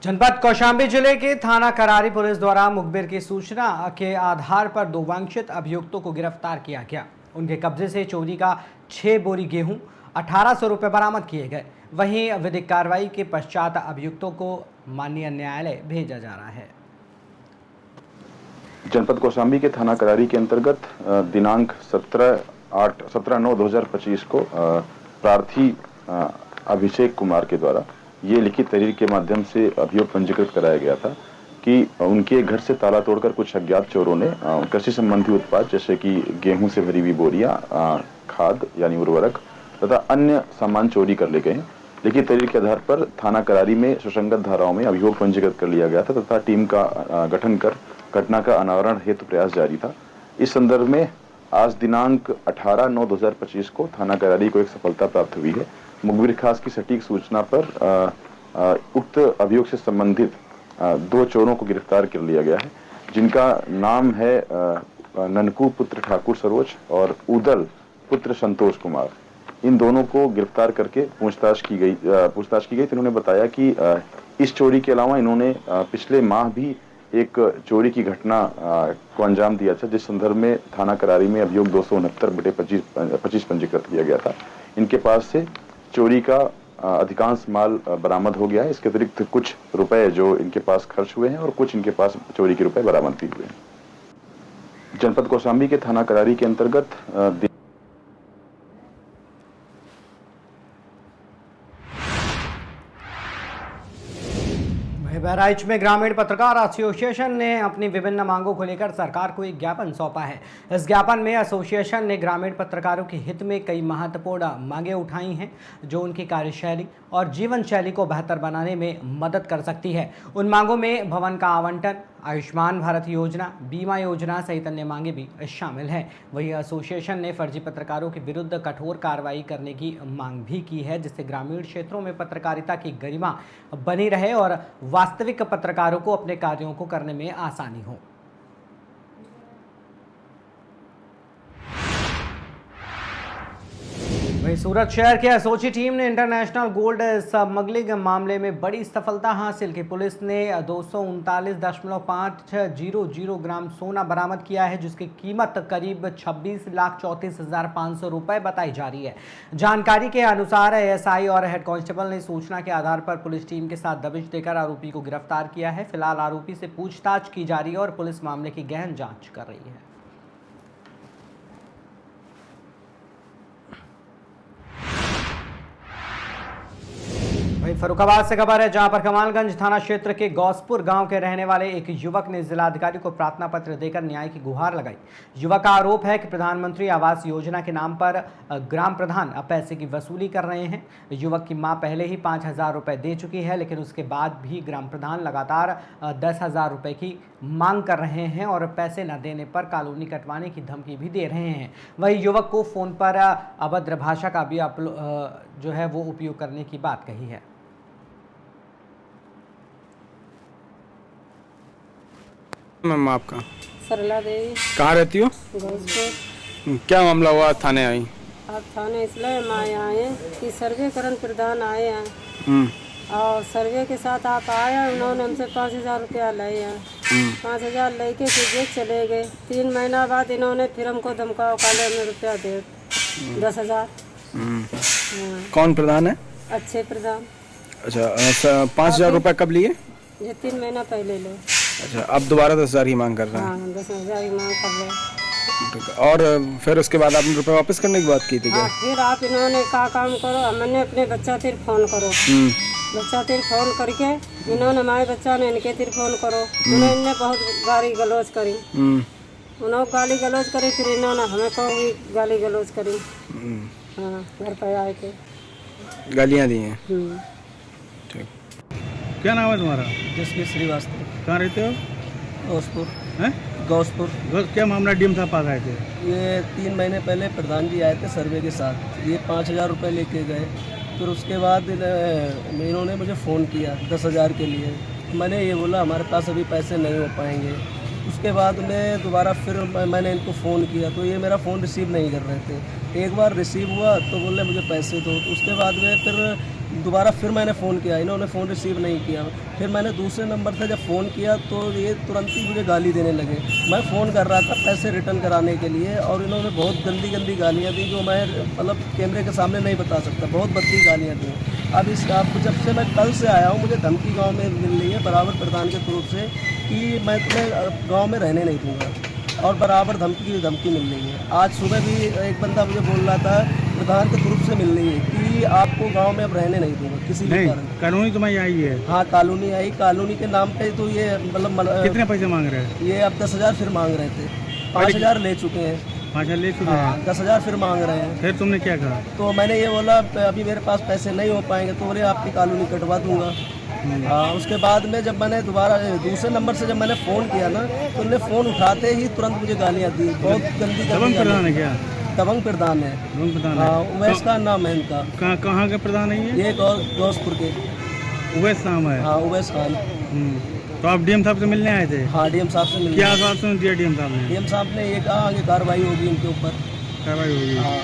जनपद कौशाम्बी जिले के थाना करारी पुलिस द्वारा मुखबिर की सूचना के आधार पर 2 वांछित अभियुक्तों को गिरफ्तार किया गया। उनके कब्जे से चोरी का 6 बोरी गेहूं 1800 रुपये बरामद किए गए। वहीं विधिक कार्रवाई के पश्चात अभियुक्तों को माननीय न्यायालय भेजा जा रहा है। जनपद कौशाम्बी के थाना करारी के अंतर्गत दिनांक 17/9/2025 को प्रार्थी अभिषेक कुमार के द्वारा ये लिखित तहरीर के माध्यम से अभियोग पंजीकृत कराया गया था कि उनके घर से ताला तोड़कर कुछ अज्ञात चोरों ने कृषि संबंधी उत्पाद जैसे कि गेहूं से भरी हुई बोरियां, खाद यानी उर्वरक तथा अन्य सामान चोरी कर ले गए हैं। लिखित तहरीर के आधार पर थाना करारी में सुसंगत धाराओं में अभियोग पंजीकृत कर लिया गया था तथा टीम का गठन कर घटना का अनावरण हेतु प्रयास जारी था। इस संदर्भ में आज दिनांक 18/9/2025 को थाना करारी को एक सफलता प्राप्त हुई है। मुखबिर खास की सटीक सूचना पर उक्त अभियोग से संबंधित 2 चोरों को गिरफ्तार कर लिया गया है, जिनका नाम है ननकू पुत्र ठाकुर सरोज और उदल पुत्र संतोष कुमार। इन दोनों को गिरफ्तार करके पूछताछ की गई। इन्होंने बताया कि इस चोरी के अलावा इन्होंने पिछले माह भी एक चोरी की घटना को अंजाम दिया था, जिस संदर्भ में थाना करारी में अभियोग 269/25 पंजीकृत किया गया था। इनके पास से चोरी का अधिकांश माल बरामद हो गया है। इसके अतिरिक्त कुछ रुपए जो इनके पास खर्च हुए हैं और कुछ इनके पास चोरी के रुपए बरामद भी हुए हैं। जनपद कौशाम्बी के थाना करारी के अंतर्गत बहराइच में ग्रामीण पत्रकार एसोसिएशन ने अपनी विभिन्न मांगों को लेकर सरकार को एक ज्ञापन सौंपा है। इस ज्ञापन में एसोसिएशन ने ग्रामीण पत्रकारों के हित में कई महत्वपूर्ण मांगें उठाई हैं, जो उनकी कार्यशैली और जीवन शैली को बेहतर बनाने में मदद कर सकती है। उन मांगों में भवन का आवंटन, आयुष्मान भारत योजना, बीमा योजना सहित अन्य मांगे भी शामिल हैं। वहीं एसोसिएशन ने फर्जी पत्रकारों के विरुद्ध कठोर कार्रवाई करने की मांग भी की है, जिससे ग्रामीण क्षेत्रों में पत्रकारिता की गरिमा बनी रहे और वास्तविक पत्रकारों को अपने कार्यों को करने में आसानी हो। वहीं सूरत शहर के एसओजी टीम ने इंटरनेशनल गोल्ड स्मगलिंग मामले में बड़ी सफलता हासिल की। पुलिस ने 239.500 ग्राम सोना बरामद किया है, जिसकी कीमत करीब 26,34,500 रुपये बताई जा रही है। जानकारी के अनुसार एएसआई और हेड कांस्टेबल ने सूचना के आधार पर पुलिस टीम के साथ दबिश देकर आरोपी को गिरफ्तार किया है। फिलहाल आरोपी से पूछताछ की जा रही है और पुलिस मामले की गहन जाँच कर रही है। फर्रुखाबाद से खबर है, जहां पर कमालगंज थाना क्षेत्र के गौसपुर गांव के रहने वाले एक युवक ने जिलाधिकारी को प्रार्थना पत्र देकर न्याय की गुहार लगाई। युवक का आरोप है कि प्रधानमंत्री आवास योजना के नाम पर ग्राम प्रधान अब पैसे की वसूली कर रहे हैं। युवक की मां पहले ही 5,000 रुपये दे चुकी है, लेकिन उसके बाद भी ग्राम प्रधान लगातार 10,000 रुपये की मांग कर रहे हैं और पैसे न देने पर कॉलोनी कटवाने की धमकी भी दे रहे हैं। वहीं युवक को फोन पर अभद्र भाषा का भी जो है वो उपयोग करने की बात कही है। मैम आपका? सरला देवी। कहाँ रहती हो? गौसपुर। क्या मामला हुआ, थाने आई? आप थाने इसलिए हम आए हैं कि सर्वेकरण प्रधान आए हैं और सर्वे के साथ आप आए हैं। उन्होंने हमसे 5,000 रुपया लिए हैं। 5,000 लेके फिर चले गए। 3 महीना बाद इन्होंने फिर हमको धमकाओ, काले में रुपया दे 10,000। कौन प्रधान है? अच्छे प्रधान। अच्छा, 5,000 रुपये कब लिए? ये 3 महीना पहले ले। अच्छा, अब दोबारा 10,000 की मांग कर रहे हैं? हाँ, 10,000 की मांग कर रहे हैं। और फिर उसके बाद आपने रुपए वापस करने की बात की थी क्या? हाँ, फिर आप इन्होंने कहा काम करो, मैंने अपने बच्चा तिर फोन करो। बच्चा तिर फोन करके इन्होंने हमारे बच्चा ने इनके तिर फोन करो। इन्होंने बहुत गाली गलौज करी। उन्होंने गाली गलौज करी, फिर इन्होंने हमें को भी गाली गलौज करी। हाँ, घर पर आए के गालियाँ दी हैं। ठीक। क्या नाम है तुम्हारा? जसवीर श्रीवास्तव। कहाँ रहते हो? गौसपुर। हैं? गौसपुर। क्या मामला? डीएम साहब पास आए थे? ये 3 महीने पहले प्रधान जी आए थे सर्वे के साथ। ये 5,000 रुपये लेके गए। फिर उसके बाद इन्होंने मुझे फ़ोन किया 10,000 के लिए। मैंने ये बोला हमारे पास अभी पैसे नहीं हो पाएंगे। उसके बाद में दोबारा फिर मैंने इनको फ़ोन किया तो ये मेरा फ़ोन रिसीव नहीं कर रहे थे। एक बार रिसीव हुआ तो बोले मुझे पैसे दो। तो उसके बाद में फिर दोबारा फिर मैंने फ़ोन किया, इन्होंने फ़ोन रिसीव नहीं किया। फिर मैंने दूसरे नंबर से जब फ़ोन किया तो ये तुरंत ही मुझे गाली देने लगे। मैं फ़ोन कर रहा था पैसे रिटर्न कराने के लिए और इन्होंने बहुत गंदी गंदी गालियाँ दी जो मैं मतलब कैमरे के सामने नहीं बता सकता। बहुत भद्दी गालियाँ दी। अब इस आपको जब से मैं कल से आया हूँ, मुझे धमकी गाँव में मिल रही है बराबर प्रधान के तरफ से कि मैं तुम्हें गाँव में रहने नहीं दूँगा, और बराबर धमकी मिल रही है। आज सुबह भी एक बंदा मुझे बोल रहा था प्रधान के तरफ से मिल रही है कि आपको गांव में अब रहने नहीं दूंगा किसी भी नहीं, कारण। कानूनी तुम्हारी आई है? हाँ कॉलोनी आई, कॉलोनी के नाम पे तो ये मतलब कितने पैसे मांग रहे हैं? ये अब 10,000 फिर मांग रहे थे। 5,000 ले चुके हैं। 5,000 ले चुके हाँ हैं? 10,000 फिर मांग रहे हैं। फिर तुमने क्या कहा? तो मैंने ये बोला अभी मेरे पास पैसे नहीं हो पाएंगे तो बोले आपकी कॉलोनी कटवा दूंगा। हाँ उसके बाद में जब मैंने दोबारा दूसरे नंबर से जब मैंने फ़ोन किया ना तो उन्होंने फ़ोन उठाते ही तुरंत मुझे गालियाँ दी, बहुत गंदी दबंग प्रधान है क्या? दबंग प्रधान है। दबंग प्रधान है? हाँ उवैस का नाम है इनका। कहाँ के प्रधान है ये? ये गौसपुर के उवैस नाम है? हाँ उवैस खान। तो आप डीएम साहब से मिलने आए थे? हाँ डीएम साहब से मिले। क्या आश्वासन दिया डीएम साहब ने? डीएम साहब ने ये कहा आगे कार्रवाई होगी इनके ऊपर। कार्रवाई होगी? हाँ